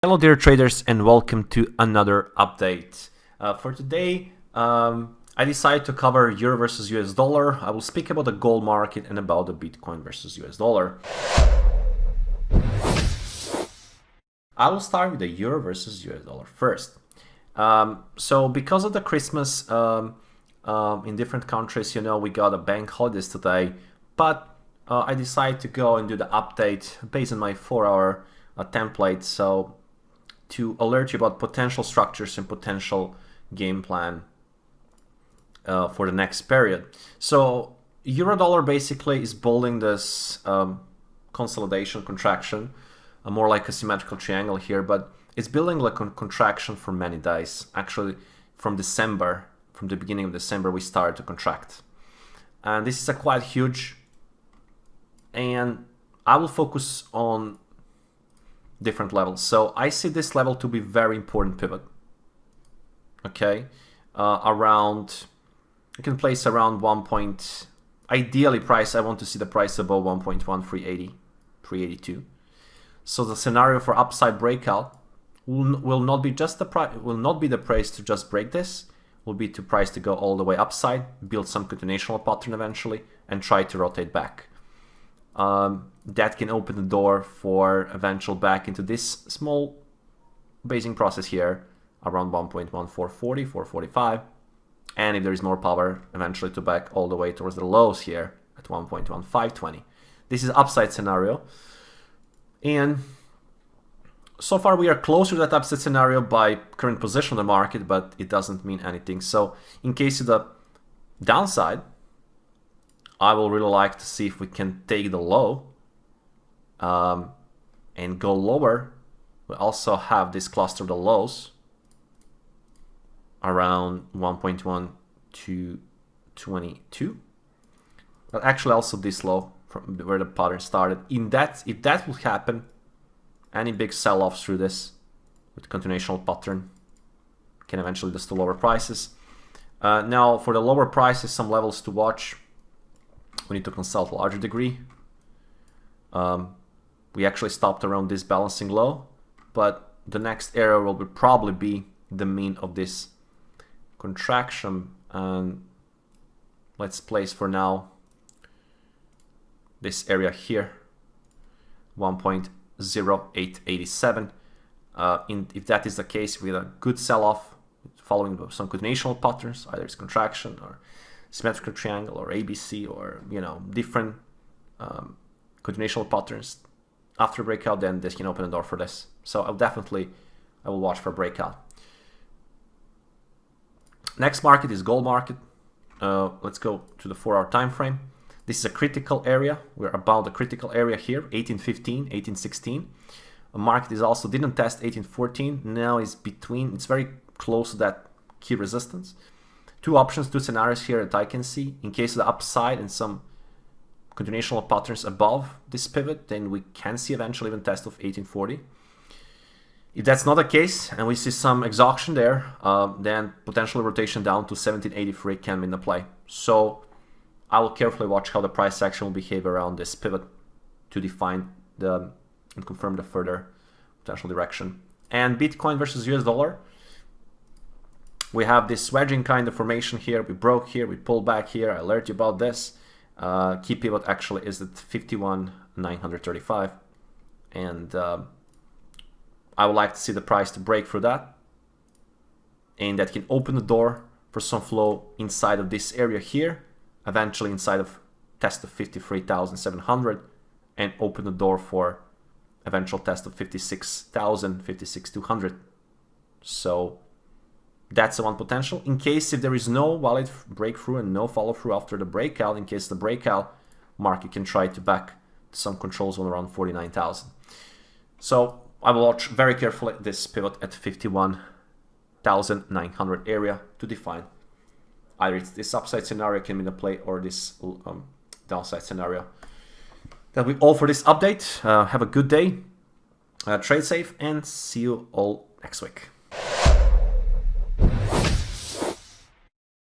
Hello dear traders and welcome to another update. For today, I decided to cover Euro versus US dollar. I will speak about the gold market and about the Bitcoin versus US dollar. I will start with the Euro versus US dollar first. So because of the Christmas in different countries, we got a bank holidays today, but I decided to go and do the update based on my 4-hour template. So to alert you about potential structures and potential game plan for the next period. So euro dollar basically is building this consolidation contraction, more like a symmetrical triangle here, but it's building like a contraction for many days. Actually, from December, from the beginning of December, we started to contract. And this is a quite huge, and I will focus on different levels. So I see this level to be very important pivot. Okay, around, you can place around 1 point, ideally price, I want to see the price above 1.1380, 382. So the scenario for upside breakout will not be just the price, will not be the price to just break this, will be to price to go all the way upside, build some continuational pattern eventually, and try to rotate back. That can open the door for eventual back into this small basing process here around 1.1440, 445, and if there is more power, eventually to back all the way towards the lows here at 1.1520. This is upside scenario, and so far we are closer to that upside scenario by current position of the market, but it doesn't mean anything. So in case of the downside, I will really like to see if we can take the low and go lower. We also have this cluster of the lows around 1.1222, but actually also this low from where the pattern started. If that will happen, any big sell-offs through this with continuational pattern can eventually just to lower prices. Now for the lower prices, some levels to watch. We need to consult a larger degree. We actually stopped around this balancing low, but the next area will probably be the mean of this contraction. And let's place for now this area here, 1.0887. If that is the case, with a good sell-off following some continuational patterns, either it's contraction or symmetrical triangle or ABC or different continuational patterns after breakout, then this can open the door for this. So I will watch for breakout. Next market is gold market. Let's go to the 4-hour time frame. This is a critical area. We're about the critical area here, 1815, 1816. The market is also didn't test 1814. Now it's between. It's very close to that key resistance. Two options, two scenarios here that I can see. In case of the upside and some continuational patterns above this pivot, then we can see eventually even test of 1840. If that's not the case and we see some exhaustion there, then potential rotation down to 1783 can be in the play. So I will carefully watch how the price action will behave around this pivot to define and confirm the further potential direction. And Bitcoin versus US dollar. We have this wedging kind of formation here. We broke here, we pulled back here. I alert you about this. Key pivot actually is at 51,935. And I would like to see the price to break through that. And that can open the door for some flow inside of this area here. Eventually inside of test of 53,700. And open the door for eventual test of 56,000, 56,200. So that's the one potential. In case if there is no valid breakthrough and no follow through after the breakout, in case the breakout, market can try to back some control zone around 49,000. So I will watch very carefully this pivot at 51,900 area to define either it's this upside scenario can be the play or this downside scenario. That'll be all for this update. Have a good day, trade safe, and see you all next week.